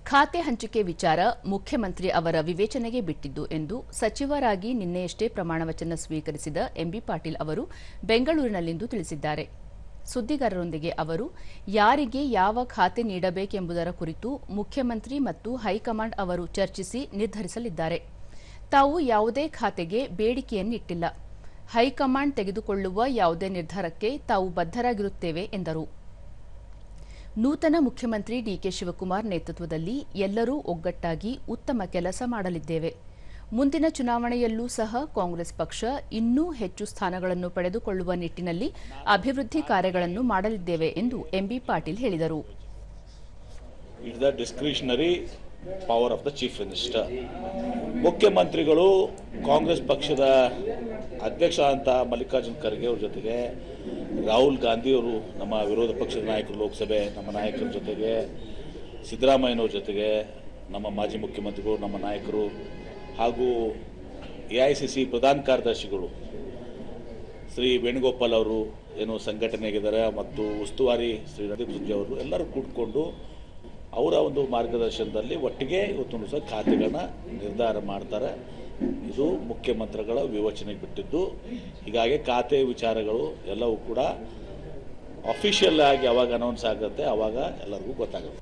ಖಾತೆ ಹಂಚಿಕೆ ವಿಚಾರ ಮುಖ್ಯಮಂತ್ರಿ ಅವರ ವಿವೇಚನೆಗೆ ಬಿಟ್ಟಿದ್ದು ಎಂದು ಸಚಿವರಾಗಿ ನಿನ್ನೆಯಷ್ಟೇ ಪ್ರಮಾಣವಚನ ಸ್ವೀಕರಿಸಿದ ಎಂಬಿ ಪಾಟೀಲ್ ಅವರು ಬೆಂಗಳೂರಿನಲ್ಲಿಂದು ತಿಳಿಸಿದ್ದಾರೆ. ಸುದ್ದಿಗಾರರೊಂದಿಗೆ ಅವರು ಯಾರಿಗೆ ಯಾವ ಖಾತೆ ನೀಡಬೇಕೆಂಬುದರ ಕುರಿತು ಮುಖ್ಯಮಂತ್ರಿ ಮತ್ತು ಹೈಕಮಾಂಡ್ ಅವರು ಚರ್ಚಿಸಿ ನಿರ್ಧರಿಸಲಿದ್ದಾರೆ. ತಾವು ಯಾವುದೇ ಖಾತೆಗೆ ಬೇಡಿಕೆಯನ್ನಿಟ್ಟಿಲ್ಲ. ಹೈಕಮಾಂಡ್ ತೆಗೆದುಕೊಳ್ಳುವ ಯಾವುದೇ ನಿರ್ಧಾರಕ್ಕೆ ತಾವು ಬದ್ಧರಾಗಿರುತ್ತೇವೆ ಎಂದರು. ನೂತನ ಮುಖ್ಯಮಂತ್ರಿ ಡಿಕೆ ಶಿವಕುಮಾರ್ ನೇತೃತ್ವದಲ್ಲಿ ಎಲ್ಲರೂ ಒಗ್ಗಟ್ಟಾಗಿ ಉತ್ತಮ ಕೆಲಸ ಮಾಡಲಿದ್ದೇವೆ. ಮುಂದಿನ ಚುನಾವಣೆಯಲ್ಲೂ ಸಹ ಕಾಂಗ್ರೆಸ್ ಪಕ್ಷ ಇನ್ನೂ ಹೆಚ್ಚು ಸ್ಥಾನಗಳನ್ನು ಪಡೆದುಕೊಳ್ಳುವ ನಿಟ್ಟಿನಲ್ಲಿ ಅಭಿವೃದ್ಧಿ ಕಾರ್ಯಗಳನ್ನು ಮಾಡಲಿದ್ದೇವೆ ಎಂದು ಎಂಬಿ ಪಾಟೀಲ್ ಹೇಳಿದರು. Power of the chief minister. ಮುಖ್ಯಮಂತ್ರಿಗಳು ಕಾಂಗ್ರೆಸ್ ಪಕ್ಷದ ಅಧ್ಯಕ್ಷ ಅಂತ ಮಲ್ಲಿಕಾರ್ಜುನ್ ಖರ್ಗೆ ಅವ್ರ ಜೊತೆಗೆ ರಾಹುಲ್ ಗಾಂಧಿ ಅವರು ನಮ್ಮ ವಿರೋಧ ಪಕ್ಷದ ನಾಯಕರು, ಲೋಕಸಭೆ ನಮ್ಮ ನಾಯಕರ ಜೊತೆಗೆ, ಸಿದ್ದರಾಮಯ್ಯನವ್ರ ಜೊತೆಗೆ ನಮ್ಮ ಮಾಜಿ ಮುಖ್ಯಮಂತ್ರಿಗಳು, ನಮ್ಮ ನಾಯಕರು ಹಾಗೂ AICC ಪ್ರಧಾನ ಕಾರ್ಯದರ್ಶಿಗಳು ಶ್ರೀ ವೇಣುಗೋಪಾಲ್ ಅವರು ಏನು ಸಂಘಟನೆಗಿದ್ದಾರೆ ಮತ್ತು ಉಸ್ತುವಾರಿ ಶ್ರೀ ರಣದೀಪ್ ಸುರ್ಜೆ ಅವರು ಎಲ್ಲರೂ ಕೂತ್ಕೊಂಡು ಅವರ ಒಂದು ಮಾರ್ಗದರ್ಶನದಲ್ಲಿ ಒಟ್ಟಿಗೆ ಇವತ್ತು ಸಹ ಖಾತೆಗಳನ್ನ ನಿರ್ಧಾರ ಮಾಡ್ತಾರೆ. ಇದು ಮುಖ್ಯಮಂತ್ರಿಗಳ ವಿವೇಚನೆಗೆ ಬಿಟ್ಟಿದ್ದು. ಹೀಗಾಗಿ ಖಾತೆ ವಿಚಾರಗಳು ಎಲ್ಲವೂ ಕೂಡ ಅಫಿಷಿಯಲ್ ಆಗಿ ಯಾವಾಗ ಅನೌನ್ಸ್ ಆಗುತ್ತೆ ಆವಾಗ ಎಲ್ಲರಿಗೂ ಗೊತ್ತಾಗುತ್ತೆ.